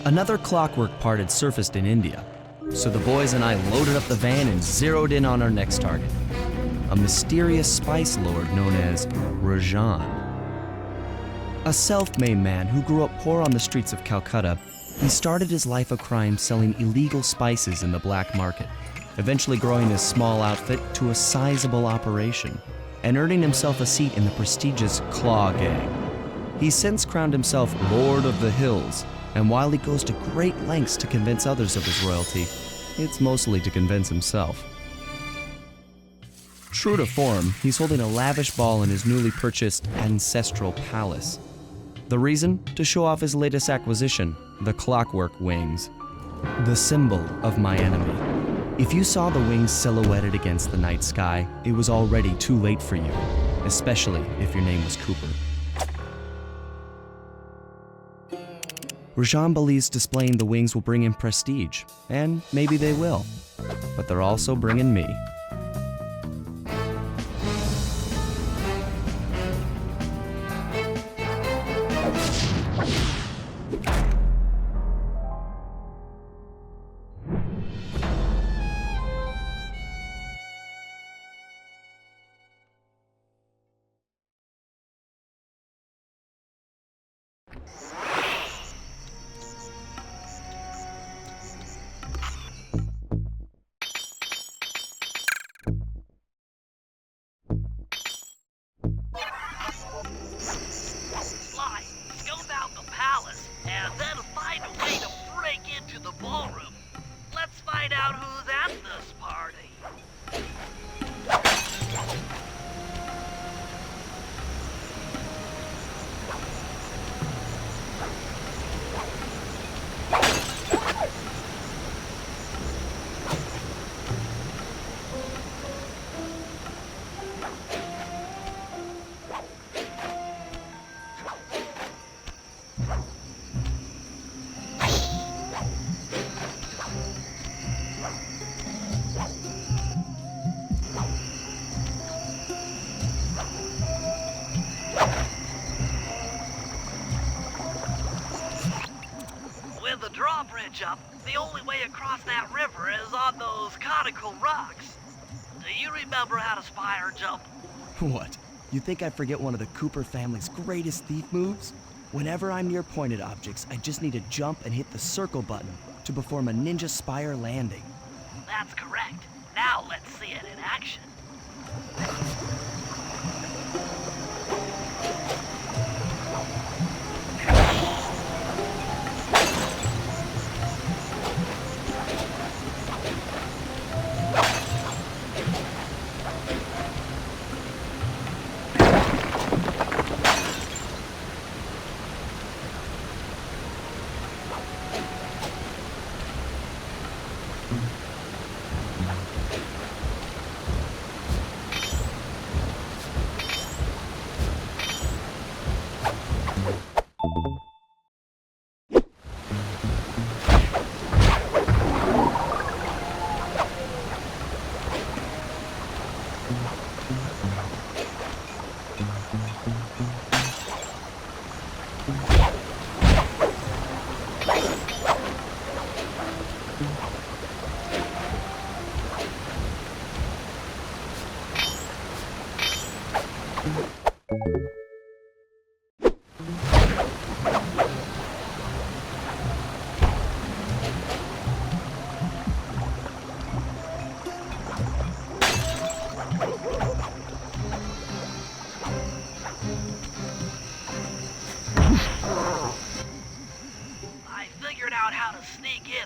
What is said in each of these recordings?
Another clockwork part had surfaced in India, so the boys and I loaded up the van and zeroed in on our next target, a mysterious spice lord known as Rajan. A self-made man who grew up poor on the streets of Calcutta, he started his life of crime selling illegal spices in the black market, eventually growing his small outfit to a sizable operation and earning himself a seat in the prestigious Claw Gang. He's since crowned himself Lord of the Hills, and while he goes to great lengths to convince others of his royalty, it's mostly to convince himself. True to form, he's holding a lavish ball in his newly purchased ancestral palace. The reason? To show off his latest acquisition, the clockwork wings, the symbol of my enemy. If you saw the wings silhouetted against the night sky, it was already too late for you, especially if your name was Cooper. Rajan believes displaying the wings will bring him prestige, and maybe they will, but they're also bringing me. And then find a way to break into the ballroom. Let's find out who's at this party. With the drawbridge up, the only way across that river is on those conical rocks. Do you remember how to spire jump? What? You think I forget one of the Cooper family's greatest thief moves? Whenever I'm near pointed objects, I just need to jump and hit the circle button to perform a ninja spire landing. That's correct. Now let's see it in action.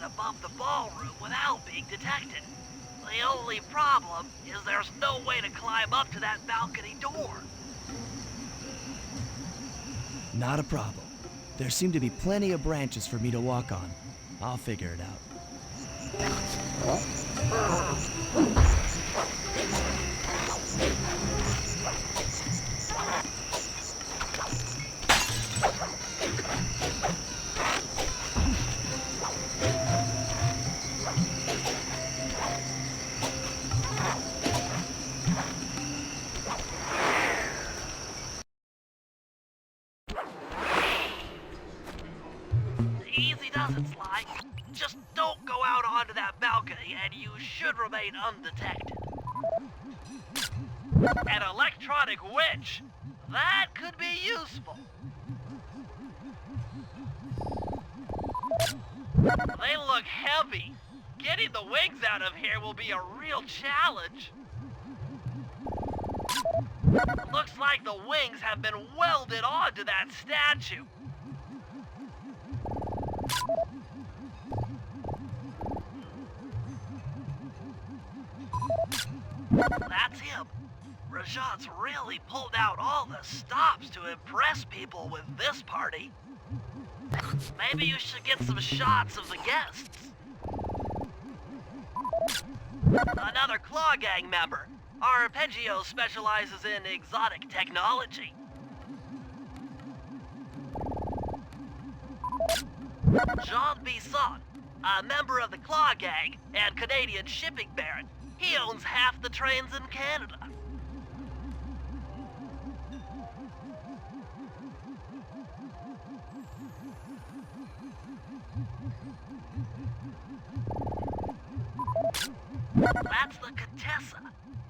Above the ballroom without being detected. The only problem is there's no way to climb up to that balcony door. Not a problem. There seem to be plenty of branches for me to walk on. I'll figure it out. Just don't go out onto that balcony and you should remain undetected. An electronic winch? That could be useful. They look heavy. Getting the wings out of here will be a real challenge. Looks like the wings have been welded onto that statue. That's him. Rajan's really pulled out all the stops to impress people with this party. Maybe you should get some shots of the guests. Another Claw Gang member. Arpeggio specializes in exotic technology. Jean Bisson, a member of the Claw Gang and Canadian shipping baron. He owns half the trains in Canada. That's the Contessa,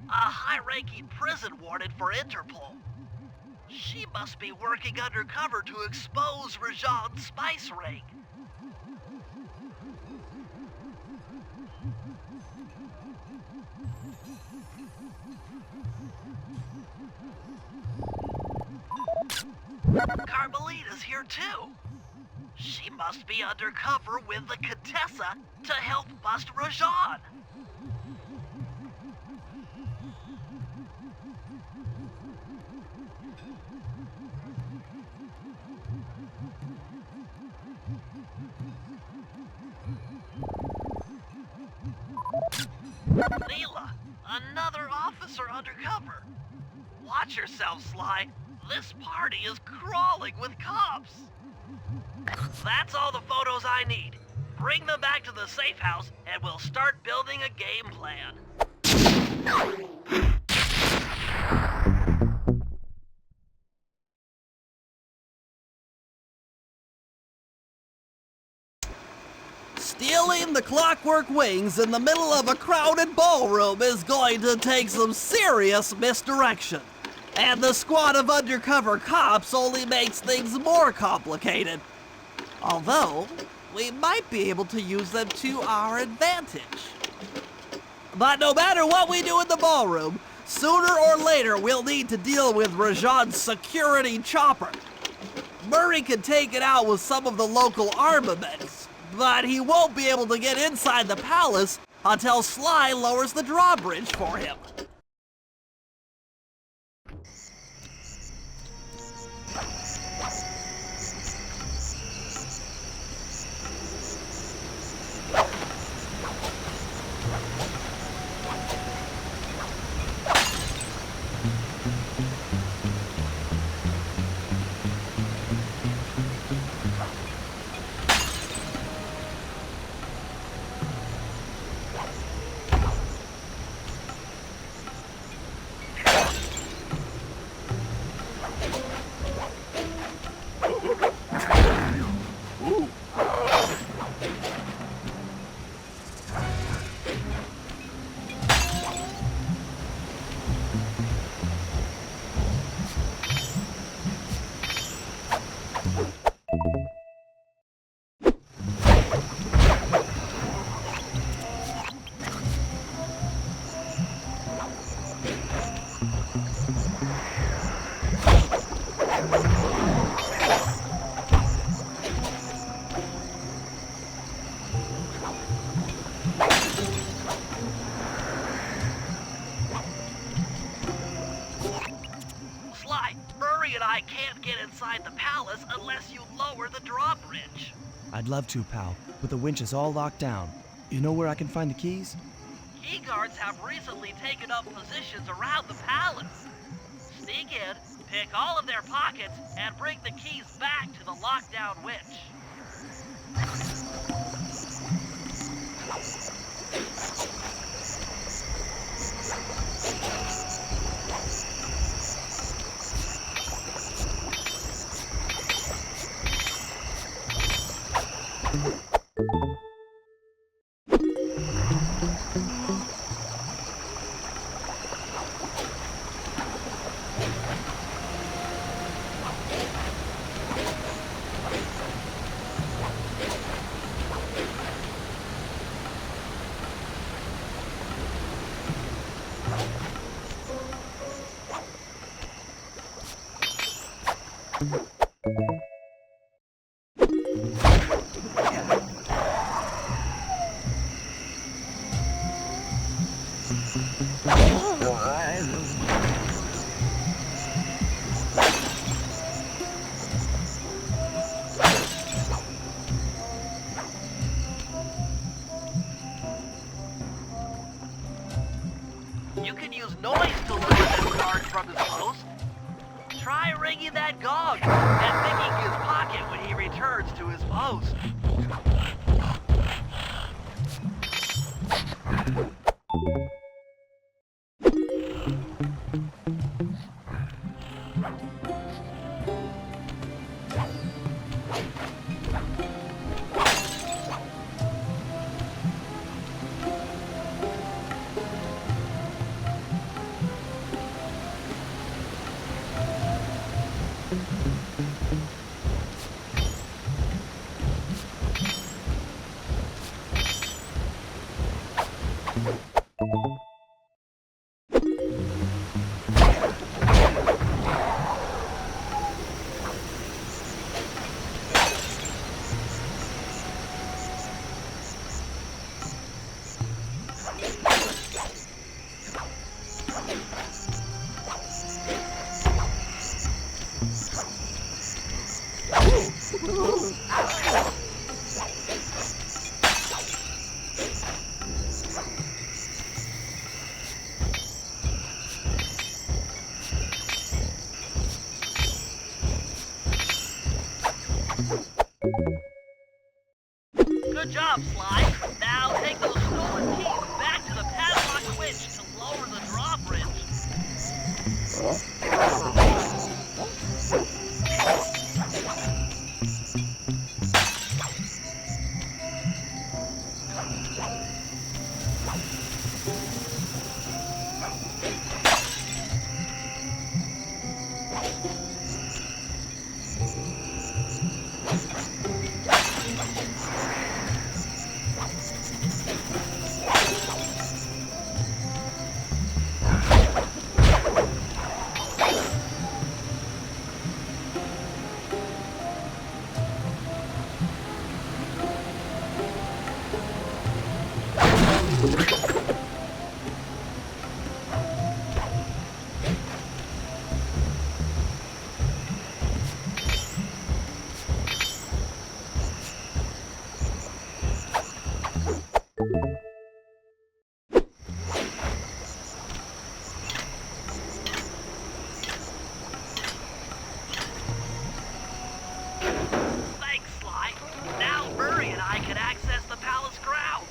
a high-ranking prison warden for Interpol. She must be working undercover to expose Rajan's spice ring. Carmelita's here too. She must be undercover with the Contessa to help bust Rajan. Leela, another officer undercover. Watch yourself, Sly. This party is crawling with cops. That's all the photos I need. Bring them back to the safe house and we'll start building a game plan. Stealing the clockwork wings in the middle of a crowded ballroom is going to take some serious misdirection. And the squad of undercover cops only makes things more complicated. Although, we might be able to use them to our advantage. But no matter what we do in the ballroom, sooner or later we'll need to deal with Rajan's security chopper. Murray can take it out with some of the local armaments, but he won't be able to get inside the palace until Sly lowers the drawbridge for him. I can't get inside the palace unless you lower the drawbridge. I'd love to, pal, but the winch is all locked down. You know where I can find the keys? Key guards have recently taken up positions around the palace. Sneak in, pick all of their pockets, and bring the keys back to the lockdown winch. You can use noise to lure them guards from his post. Try ringing that gong and picking his pocket when he returns to his post. Good job, Sly. Now take those stolen keys back to the padlock winch to lower the drawbridge. Thanks, Sly. Now Murray and I can access the palace grounds.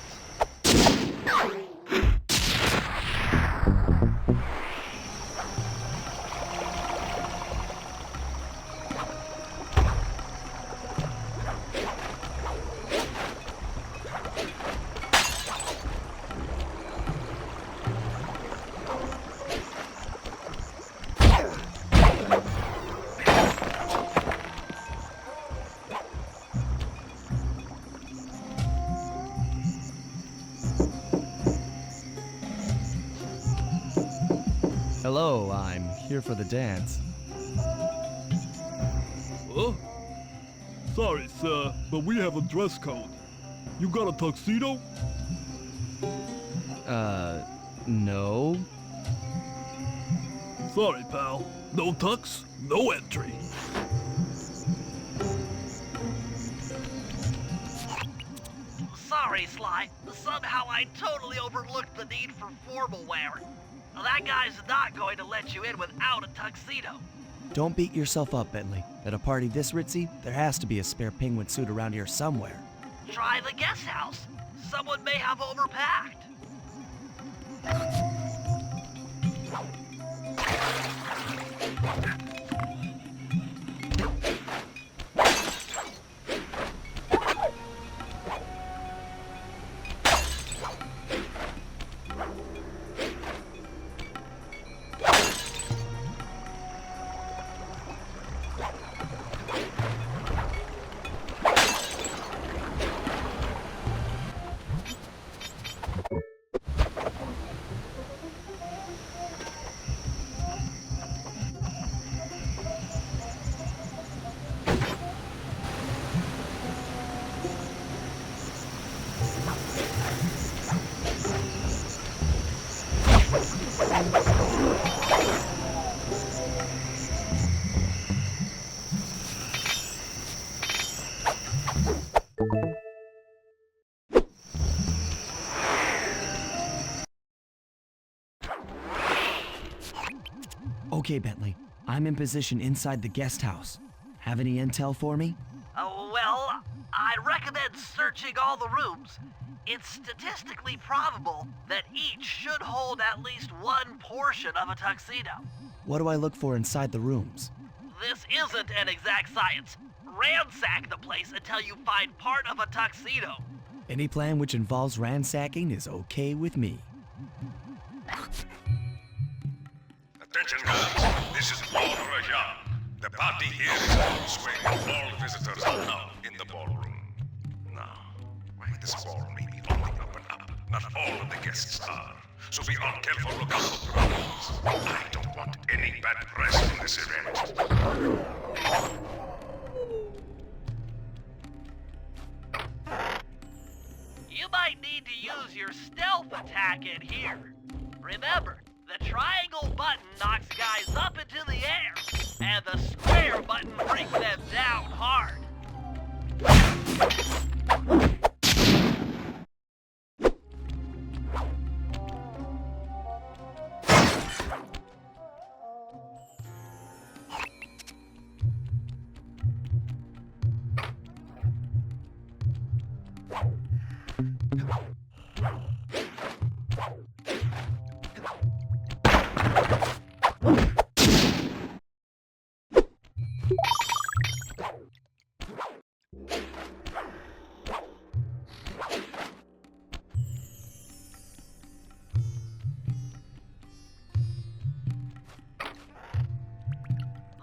Hello, I'm here for the dance. Huh? Sorry, sir, but we have a dress code. You got a tuxedo? No. Sorry, pal. No tux, no entry. Sorry, Sly. Somehow I totally overlooked the need for formal wear. That guy's not going to let you in without a tuxedo. Don't beat yourself up, Bentley. At a party this ritzy, there has to be a spare penguin suit around here somewhere. Try the guest house. Someone may have overpacked. Okay, Bentley. I'm in position inside the guest house. Have any intel for me? Oh, well, I recommend searching all the rooms. It's statistically probable that each should hold at least one portion of a tuxedo. What do I look for inside the rooms? This isn't an exact science. Ransack the place until you find part of a tuxedo. Any plan which involves ransacking is okay with me. Attention guys, this is Lord Rajan. The party here is in full swing and all visitors are now in the ballroom. Now, this ball may be opening up and up. Not all of the guests are. So be on careful lookout for problems. I don't want any bad press in this event. You might need to use your stealth attack in here. Remember, the triangle button knocks guys up into the air, and the square button brings them down hard.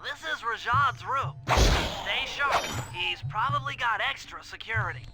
This is Rajad's room. Stay sharp. He's probably got extra security.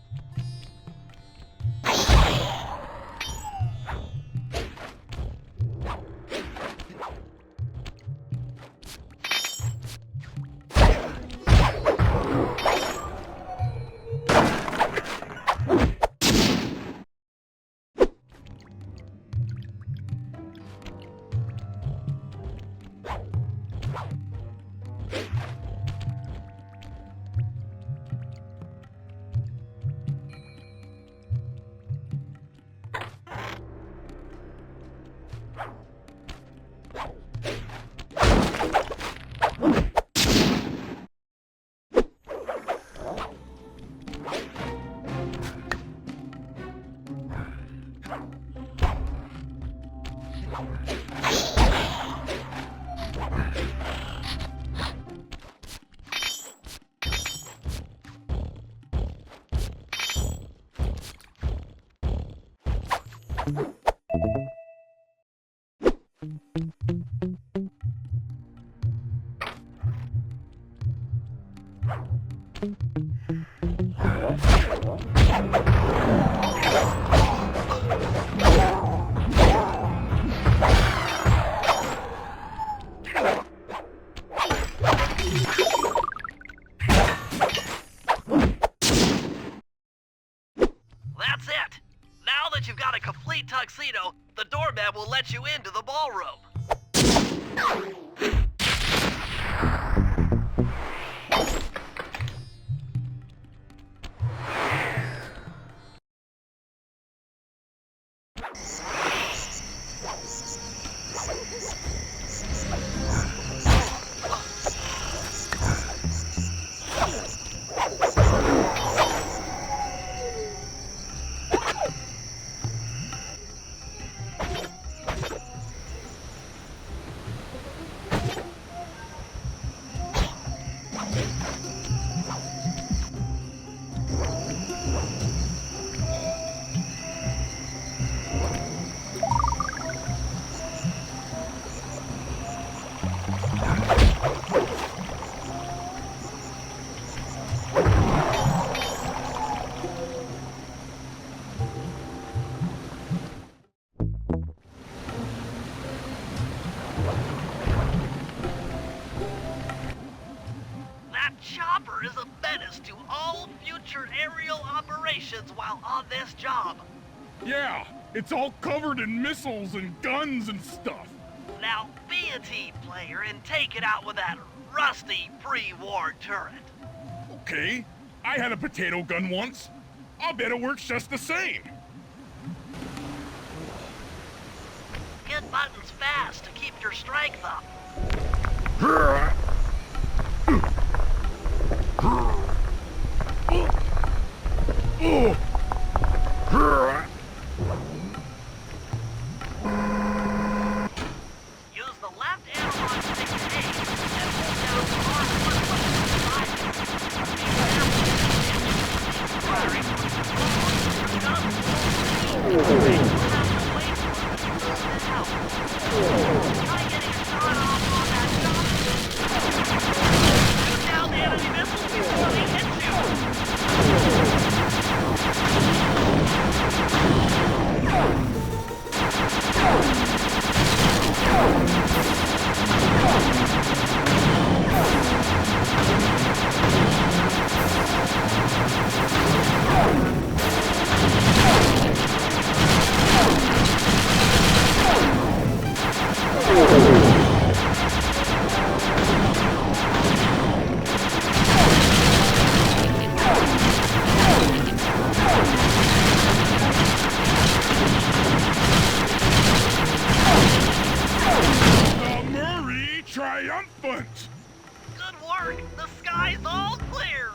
That's it! Now that you've got a complete tuxedo, the doorman will let you into the ballroom. Chopper is a menace to all future aerial operations while on this job. Yeah, it's all covered in missiles and guns and stuff. Now be a team player and take it out with that rusty pre-war turret. Okay, I had a potato gun once. I'll bet it works just the same. Get buttons fast to keep your strength up. Use the left analog stick to aim and hold down the R1 button beside it. Be careful. Firing from the gun. You'll have to wait for it to move the help. Try getting a shot off on that gun. Shoot down the enemy missiles before they hit you. Murray triumphant! Good work. The sky's all clear.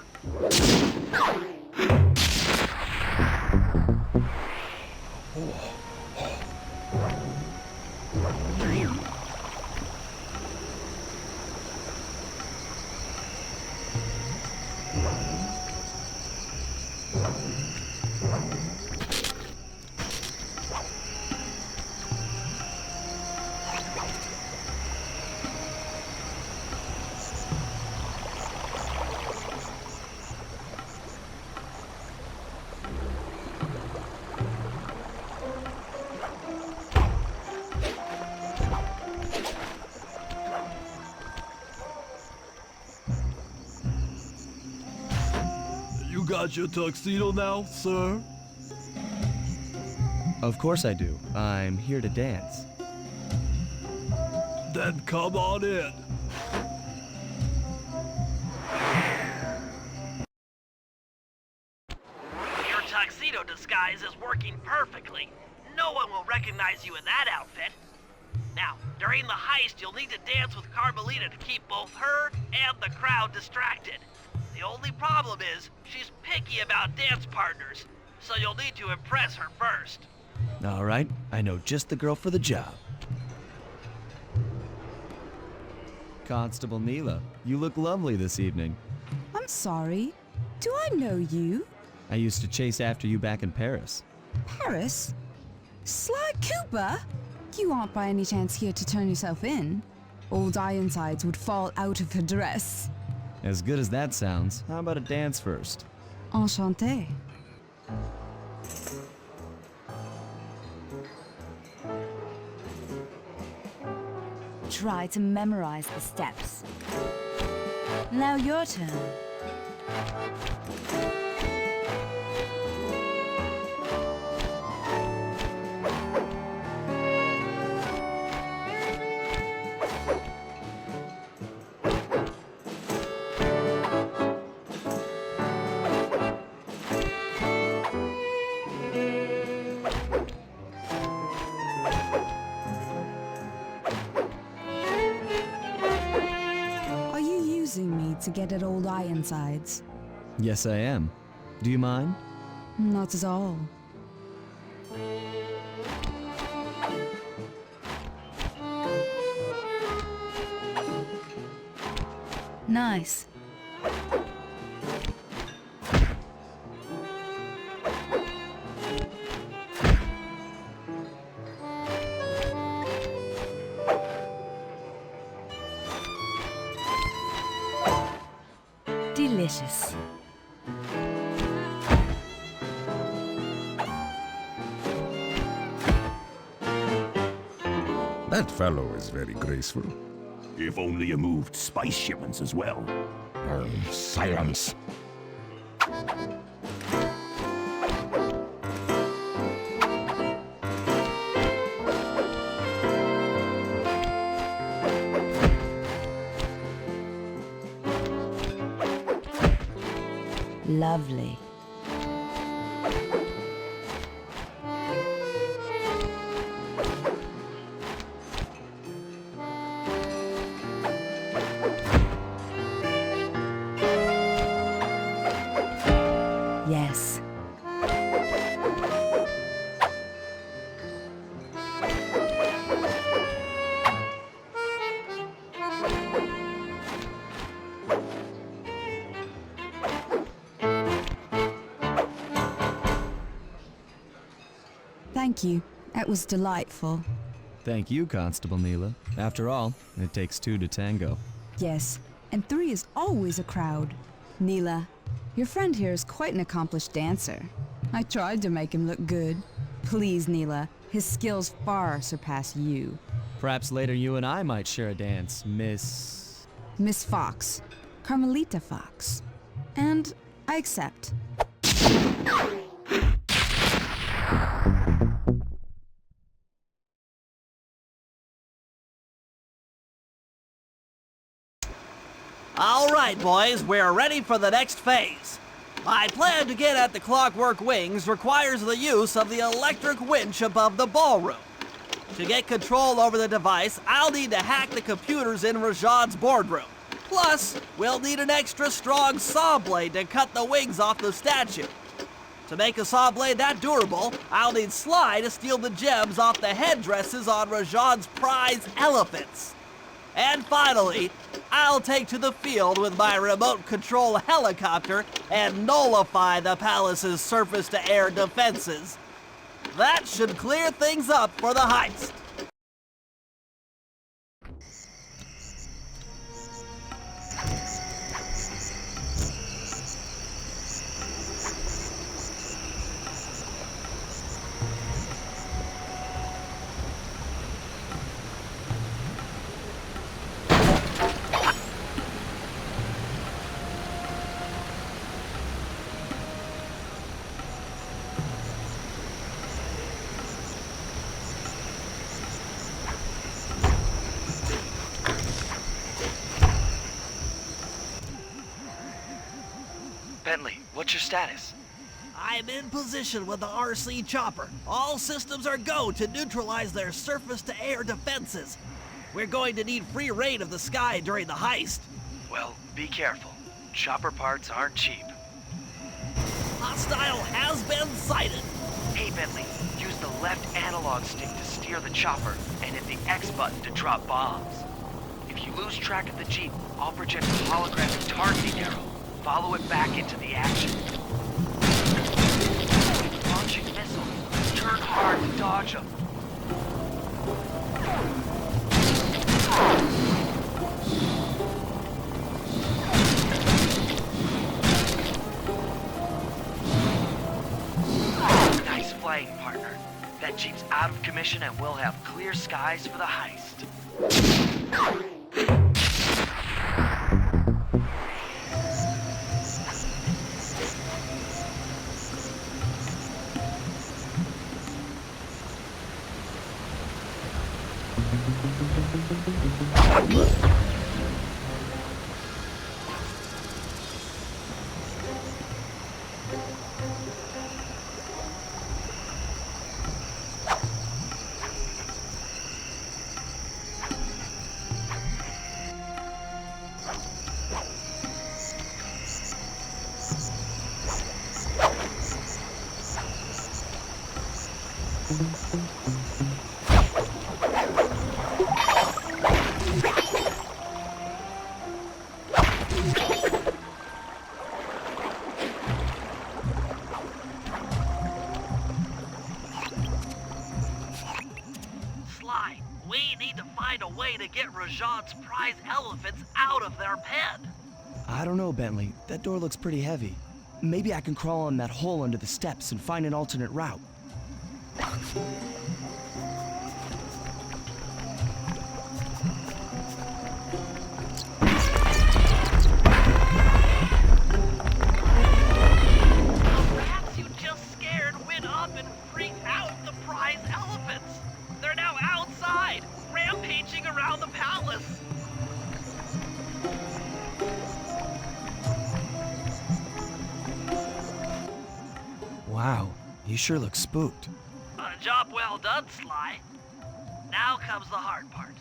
You got your tuxedo now, sir? Of course I do. I'm here to dance. Then come on in. Your tuxedo disguise is working perfectly. No one will recognize you in that outfit. Now, during the heist, you'll need to dance with Carmelita to keep both her and the crowd distracted. The only problem is, she's picky about dance partners, so you'll need to impress her first. All right, I know just the girl for the job. Constable Neela, you look lovely this evening. I'm sorry. Do I know you? I used to chase after you back in Paris. Paris? Sly Cooper? You aren't by any chance here to turn yourself in? Old Ironsides would fall out of her dress. As good as that sounds, how about a dance first? Enchanté. Try to memorize the steps. Now your turn. To get at old Ironsides. Yes, I am. Do you mind? Not at all. Nice. Delicious. That fellow is very graceful. If only you moved spice shipments as well. Silence. Lovely. Thank you. That was delightful. Thank you, Constable Neela. After all, it takes two to tango. Yes, and 3 is always a crowd. Neela, your friend here is quite an accomplished dancer. I tried to make him look good. Please, Neela, his skills far surpass you. Perhaps later you and I might share a dance, Miss... Miss Fox. Carmelita Fox. And I accept. All right, boys, we're ready for the next phase. My plan to get at the clockwork wings requires the use of the electric winch above the ballroom. To get control over the device, I'll need to hack the computers in Rajan's boardroom. Plus, we'll need an extra strong saw blade to cut the wings off the statue. To make a saw blade that durable, I'll need Sly to steal the gems off the headdresses on Rajan's prize elephants. And finally, I'll take to the field with my remote control helicopter and nullify the palace's surface-to-air defenses. That should clear things up for the heist. Bentley, what's your status? I'm in position with the RC chopper. All systems are go to neutralize their surface-to-air defenses. We're going to need free reign of the sky during the heist. Well, be careful. Chopper parts aren't cheap. Hostile has been sighted. Hey, Bentley, use the left analog stick to steer the chopper and hit the X button to drop bombs. If you lose track of the Jeep, I'll project a holographic targeting arrow. Follow it back into the action. Launching missiles. Turn hard to dodge them. Nice flying, partner. That Jeep's out of commission and we'll have clear skies for the heist. Sly, we need to find a way to get Rajan's prize elephants out of their pen. I don't know, Bentley. That door looks pretty heavy. Maybe I can crawl on that hole under the steps and find an alternate route. Perhaps you just scared, went up, and freaked out the prize elephants. They're now outside, rampaging around the palace. Wow, you sure look spooked. Job well done, Sly. Now comes the hard part.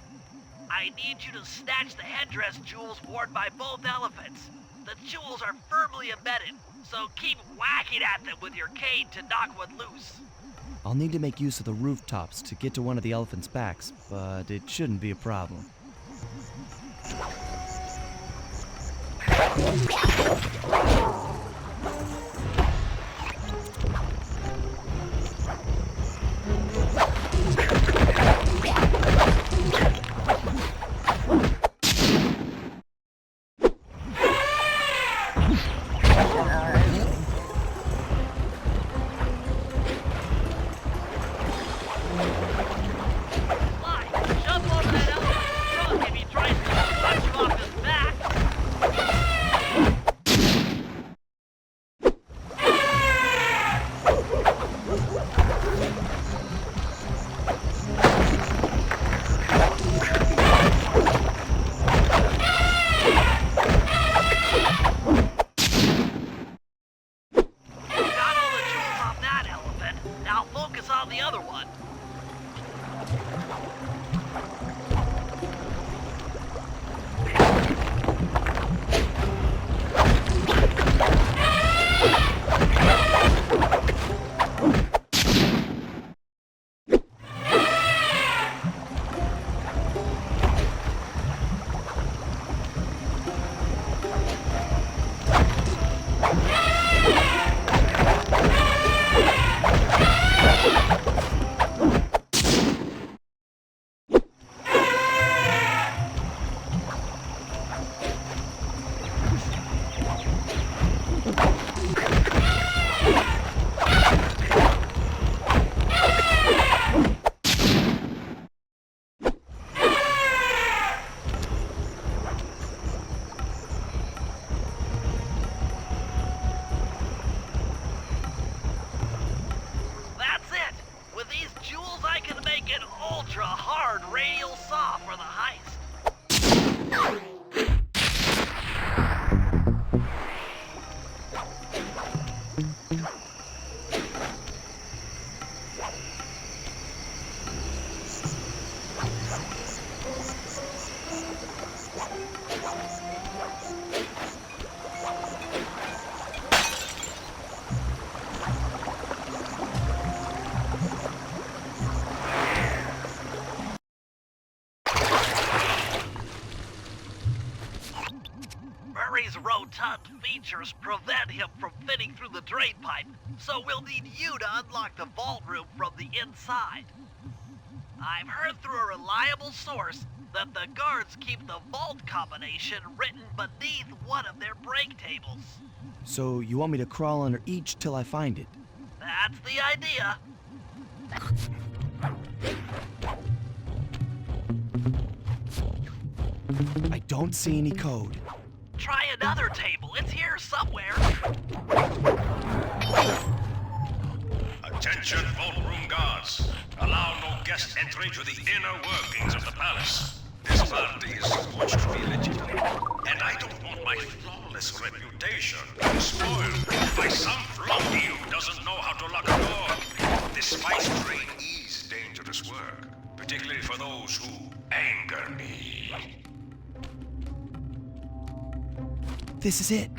I need you to snatch the headdress jewels worn by both elephants. The jewels are firmly embedded, so keep whacking at them with your cane to knock one loose. I'll need to make use of the rooftops to get to one of the elephants' backs, but it shouldn't be a problem. focus on the other one. Ultra-hard radial saw for the heist. Murray's rotund features prevent him from fitting through the drain pipe, so we'll need you to unlock the vault room from the inside. I've heard through a reliable source that the guards keep the vault combination written beneath one of their break tables. So you want me to crawl under each till I find it? That's the idea. I don't see any code. Try another table. It's here somewhere. Attention, Ballroom guards. Allow no guest entry to the inner workings of the palace. This party is supposed to be legitimate, and I don't want my flawless reputation spoiled by some flunky who doesn't know how to lock a door. This spice trade is dangerous work, particularly for those who anger me. This is it.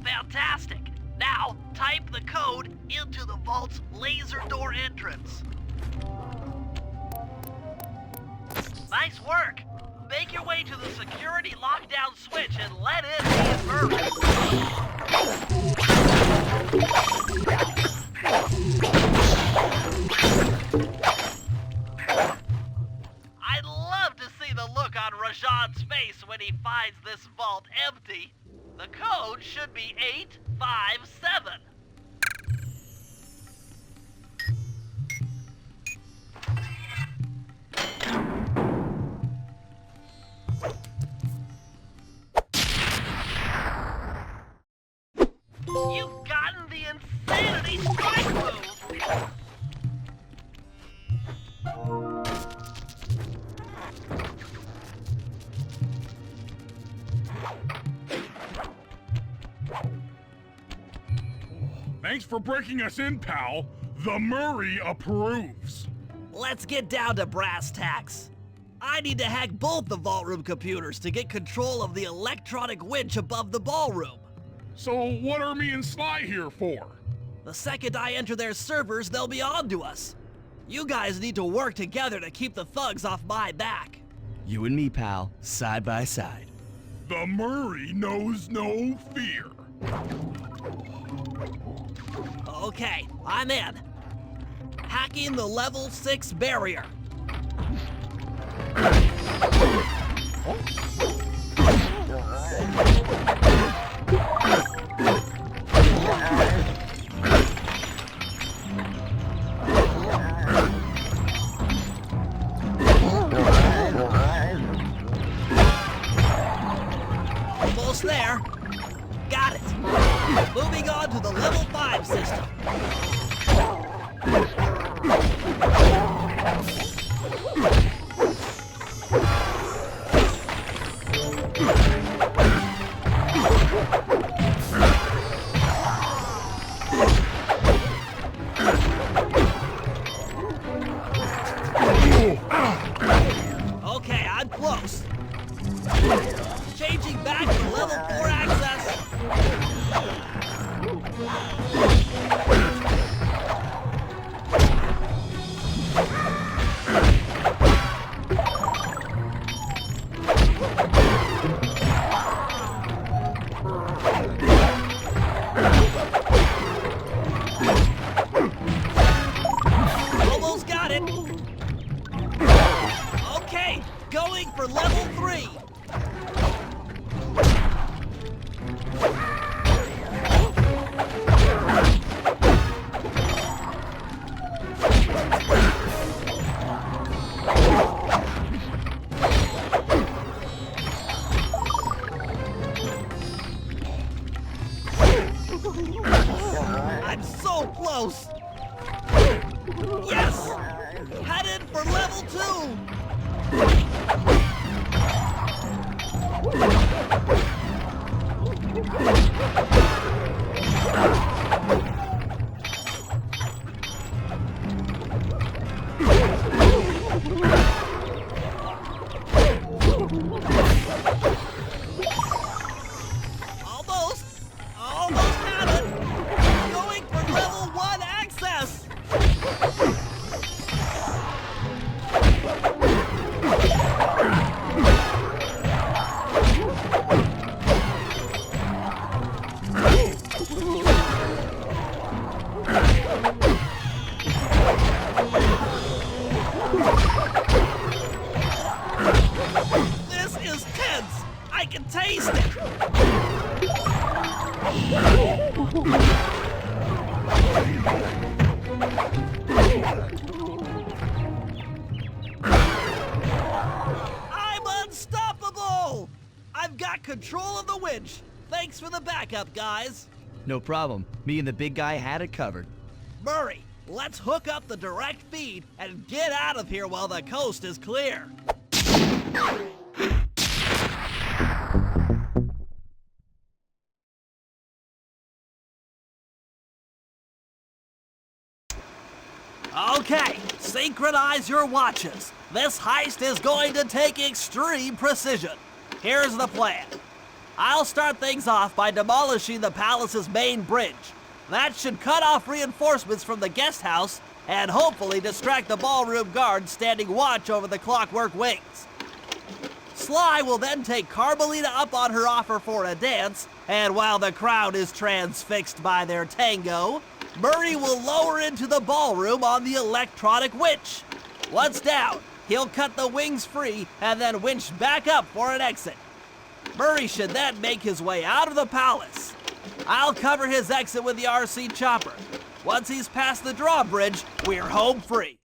Fantastic. Now, type the code into the vault's laser door entrance. Nice work. Make your way to the security lockdown switch and let in the Murray. I'd love to see the look on Rajan's face when he finds this vault empty. The code should be 857. You've gotten the insanity strike move! Thanks for breaking us in, pal. The Murray approves. Let's get down to brass tacks. I need to hack both the vault room computers to get control of the electronic winch above the ballroom. So what are me and Sly here for? The second I enter their servers, they'll be on to us. You guys need to work together to keep the thugs off my back. You and me, pal, side by side. The Murray knows no fear. Okay, I'm in. Hacking the level 6 barrier. Almost there. Got it. Moving on to the level 5 system. it. Okay, going for level 3. I'm so close. Yes! Headed for level 2. Almost had it. Going for level 1 access. This is tense. I can taste it. I'm unstoppable! I've got control of the winch. Thanks for the backup, guys. No problem. Me and the big guy had it covered. Murray, let's hook up the direct feed and get out of here while the coast is clear. Okay, synchronize your watches. This heist is going to take extreme precision. Here's the plan. I'll start things off by demolishing the palace's main bridge. That should cut off reinforcements from the guest house and hopefully distract the ballroom guards standing watch over the clockwork wings. Sly will then take Carmelita up on her offer for a dance, and while the crowd is transfixed by their tango, Murray will lower into the ballroom on the electronic winch. Once down, he'll cut the wings free and then winch back up for an exit. Murray should then make his way out of the palace. I'll cover his exit with the RC chopper. Once he's past the drawbridge, we're home free.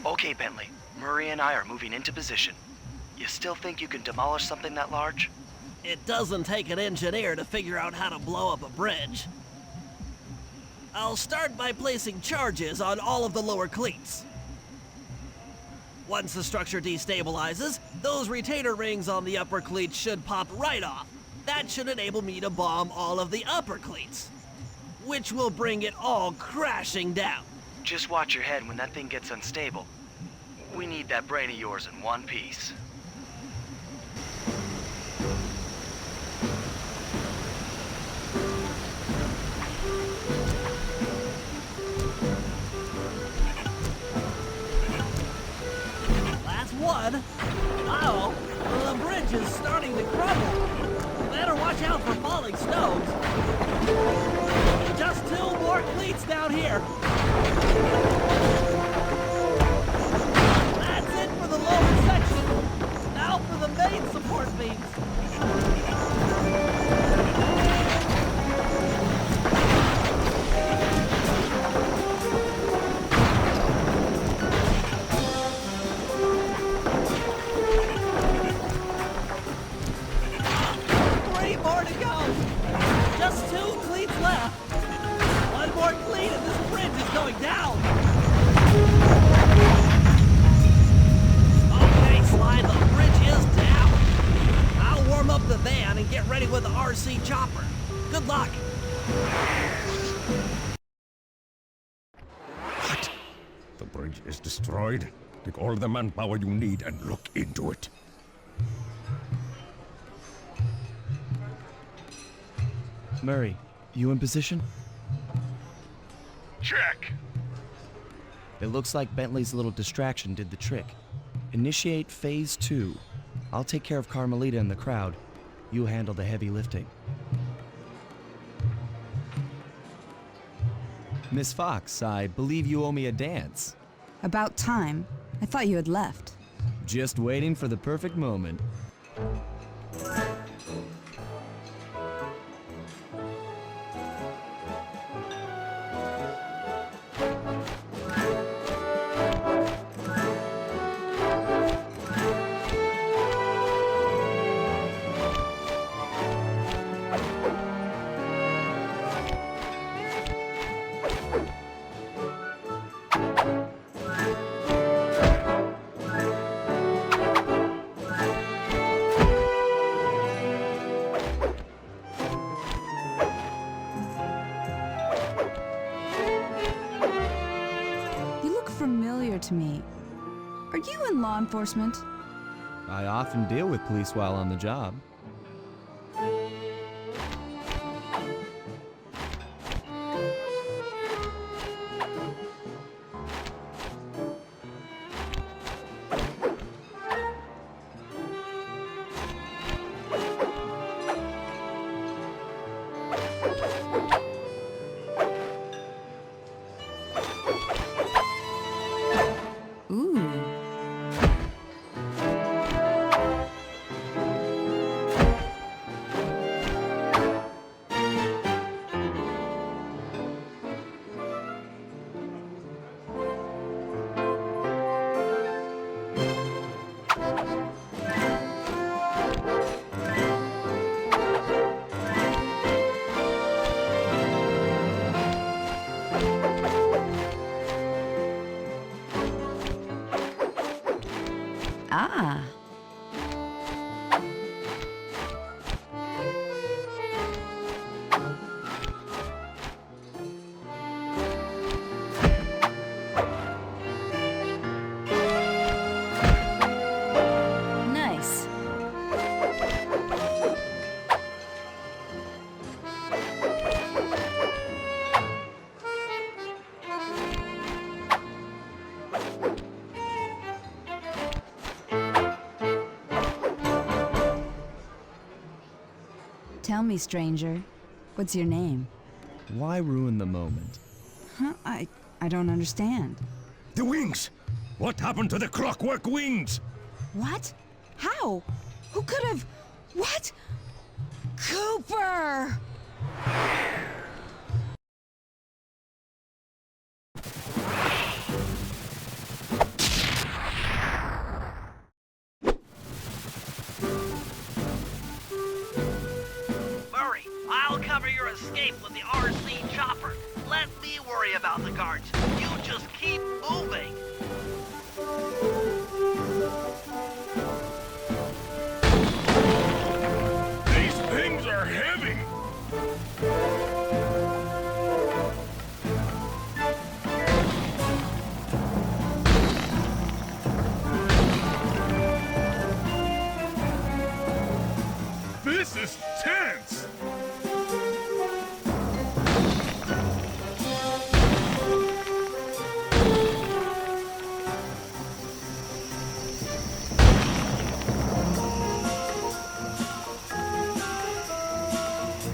Okay, Bentley. Murray and I are moving into position. You still think you can demolish something that large? It doesn't take an engineer to figure out how to blow up a bridge. I'll start by placing charges on all of the lower cleats. Once the structure destabilizes, those retainer rings on the upper cleats should pop right off. That should enable me to bomb all of the upper cleats, which will bring it all crashing down. Just watch your head when that thing gets unstable. We need that brain of yours in one piece. Last one. Uh-oh, the bridge is starting to crumble. Better watch out for falling stones. Just 2 more cleats down here. That's it for the lower section. Now for the main support beams. More to go. Just 2 cleats left. One more cleat and this bridge is going down. The bridge is destroyed. Take all the manpower you need and look into it. Murray, you in position? Check. It looks like Bentley's little distraction did the trick. Initiate phase 2. I'll take care of Carmelita and the crowd. You handle the heavy lifting. Miss Fox, I believe you owe me a dance. About time. I thought you had left. Just waiting for the perfect moment. To me. Are you in law enforcement? I often deal with police while on the job. Ah. Nice. Tell me, stranger, what's your name? Why ruin the moment? Huh? I don't understand. The wings! What happened to the clockwork wings? What? How? Who could have... What? Cooper! Murray, I'll cover your escape with the RC chopper. Let me worry about the guards. You just keep moving. These things are heavy. This is tense.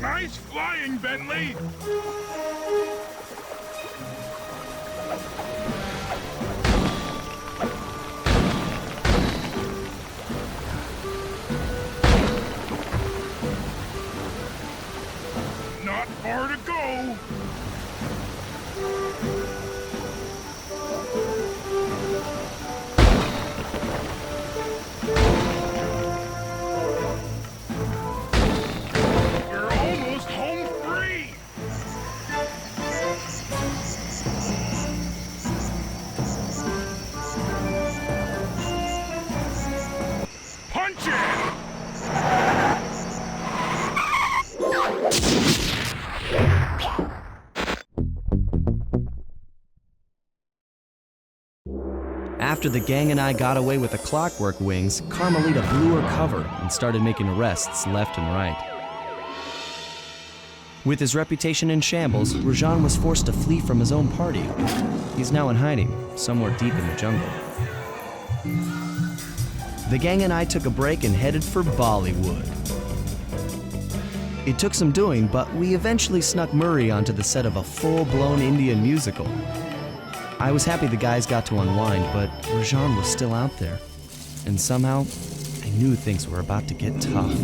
Nice flying, Bentley! Not far to go! You're almost home free! After the gang and I got away with the clockwork wings, Carmelita blew her cover and started making arrests left and right. With his reputation in shambles, Rajan was forced to flee from his own party. He's now in hiding, somewhere deep in the jungle. The gang and I took a break and headed for Bollywood. It took some doing, but we eventually snuck Murray onto the set of a full-blown Indian musical. I was happy the guys got to unwind, but Rajan was still out there. And somehow, I knew things were about to get tough.